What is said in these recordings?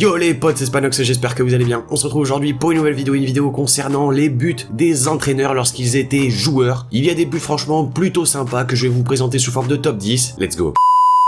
Yo les potes, c'est Spanox et j'espère que vous allez bien. On se retrouve aujourd'hui pour une nouvelle vidéo, concernant les buts des entraîneurs lorsqu'ils étaient joueurs. Il y a des buts franchement plutôt sympas que je vais vous présenter sous forme de top 10. Let's go.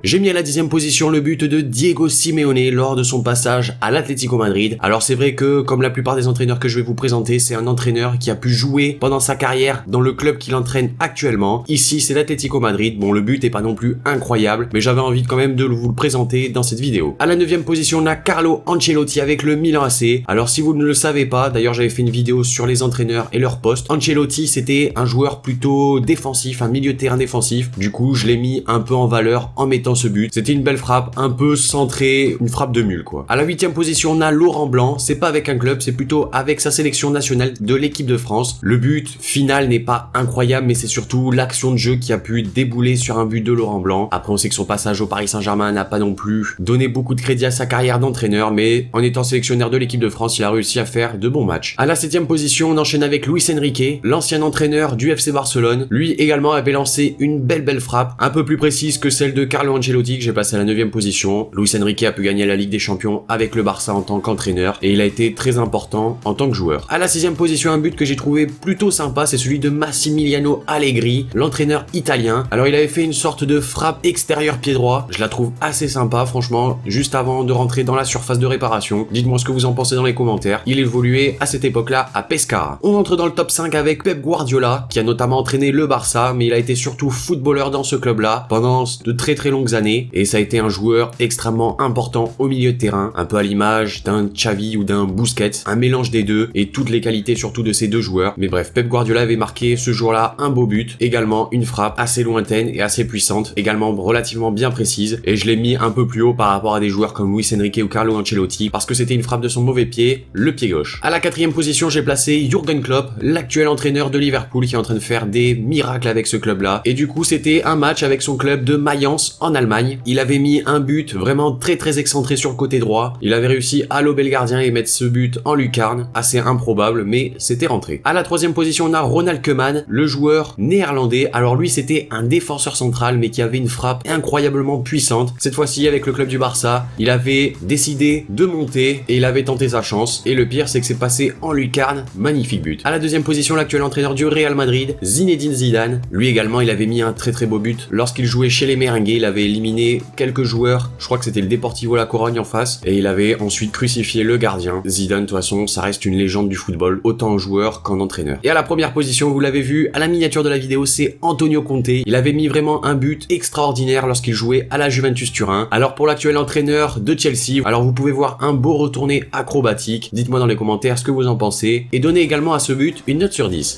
J'ai mis à la 10e position le but de Diego Simeone lors de son passage à l'Atlético Madrid. Alors c'est vrai que, comme la plupart des entraîneurs que je vais vous présenter, c'est un entraîneur qui a pu jouer pendant sa carrière dans le club qu'il entraîne actuellement. Ici, c'est l'Atlético Madrid. Bon, le but est pas non plus incroyable, mais j'avais envie quand même de vous le présenter dans cette vidéo. À la 9e position, on a Carlo Ancelotti avec le Milan AC. Alors si vous ne le savez pas, d'ailleurs j'avais fait une vidéo sur les entraîneurs et leurs postes. Ancelotti, c'était un joueur plutôt défensif, un milieu de terrain défensif. Du coup, je l'ai mis un peu en valeur en mettant ce but. C'était une belle frappe, un peu centrée, une frappe de mule quoi. À la 8e position, on a Laurent Blanc. C'est pas avec un club, c'est plutôt avec sa sélection nationale de l'équipe de France. Le but final n'est pas incroyable, mais c'est surtout l'action de jeu qui a pu débouler sur un but de Laurent Blanc. Après, on sait que son passage au Paris Saint-Germain n'a pas non plus donné beaucoup de crédit à sa carrière d'entraîneur, mais en étant sélectionneur de l'équipe de France, il a réussi à faire de bons matchs. À la 7e position, on enchaîne avec Luis Enrique, l'ancien entraîneur du FC Barcelone. Lui également avait lancé une belle frappe, un peu plus précise que celle de Carlo Ancelotti, que j'ai passé à la 9e position. Luis Enrique a pu gagner la Ligue des Champions avec le Barça en tant qu'entraîneur et il a été très important en tant que joueur. À la 6e position, un but que j'ai trouvé plutôt sympa, c'est celui de Massimiliano Allegri, l'entraîneur italien. Alors il avait fait une sorte de frappe extérieure pied droit, je la trouve assez sympa franchement, juste avant de rentrer dans la surface de réparation. Dites-moi ce que vous en pensez dans les commentaires. Il évoluait à cette époque-là à Pescara. On entre dans le top 5 avec Pep Guardiola, qui a notamment entraîné le Barça, mais il a été surtout footballeur dans ce club-là pendant de très longues années. Et ça a été un joueur extrêmement important au milieu de terrain, un peu à l'image d'un Xavi ou d'un Busquets, un mélange des deux et toutes les qualités surtout de ces deux joueurs. Mais bref, Pep Guardiola avait marqué ce jour-là un beau but, également une frappe assez lointaine et assez puissante, également relativement bien précise, et je l'ai mis un peu plus haut par rapport à des joueurs comme Luis Enrique ou Carlo Ancelotti parce que c'était une frappe de son mauvais pied, le pied gauche. À la 4e position, j'ai placé Jürgen Klopp, l'actuel entraîneur de Liverpool qui est en train de faire des miracles avec ce club-là, et du coup c'était un match avec son club de Mayence en Allemagne. Il avait mis un but vraiment très excentré sur le côté droit. Il avait réussi à lober le gardien et mettre ce but en lucarne, assez improbable, mais c'était rentré. À la 3e position, on a Ronald Koeman, le joueur néerlandais. Alors lui, c'était un défenseur central, mais qui avait une frappe incroyablement puissante. Cette fois-ci, avec le club du Barça, il avait décidé de monter et il avait tenté sa chance. Et le pire, c'est que c'est passé en lucarne. Magnifique but. À la 2e position, l'actuel entraîneur du Real Madrid, Zinedine Zidane. Lui également, il avait mis un très beau but. Lorsqu'il jouait chez les Merengues, il avait éliminé quelques joueurs, je crois que c'était le Deportivo La Corogne en face, et il avait ensuite crucifié le gardien. Zidane, de toute façon, ça reste une légende du football, autant en joueur qu'en entraîneur. Et à la première position, vous l'avez vu, à la miniature de la vidéo, c'est Antonio Conte. Il avait mis vraiment un but extraordinaire lorsqu'il jouait à la Juventus Turin. Alors pour l'actuel entraîneur de Chelsea, alors vous pouvez voir un beau retourné acrobatique. Dites-moi dans les commentaires ce que vous en pensez, et donnez également à ce but une note sur 10.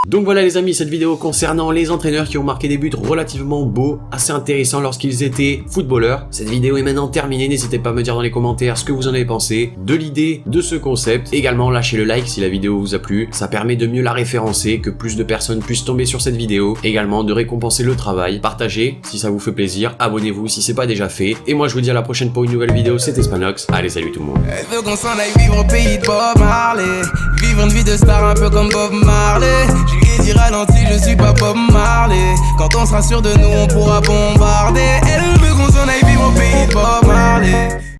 Donc voilà les amis, cette vidéo concernant les entraîneurs qui ont marqué des buts relativement beaux, assez intéressants lorsqu'ils étaient footballeurs. Cette vidéo est maintenant terminée, n'hésitez pas à me dire dans les commentaires ce que vous en avez pensé, de l'idée de ce concept. Également lâchez le like si la vidéo vous a plu, ça permet de mieux la référencer, que plus de personnes puissent tomber sur cette vidéo. Également de récompenser le travail, partagez si ça vous fait plaisir, abonnez-vous si c'est pas déjà fait. Et moi je vous dis à la prochaine pour une nouvelle vidéo, c'était Spanox, allez salut tout le monde. Elle veut qu'on s'en aille vivre au pays de Bob Marley, vivre une vie de star un peu comme Bob Marley. Je lui dis ralenti, je suis pas Bob Marley. Quand on sera sûr de nous, on pourra bombarder. Elle veut qu'on s'en aille vivre au pays de Bob Marley.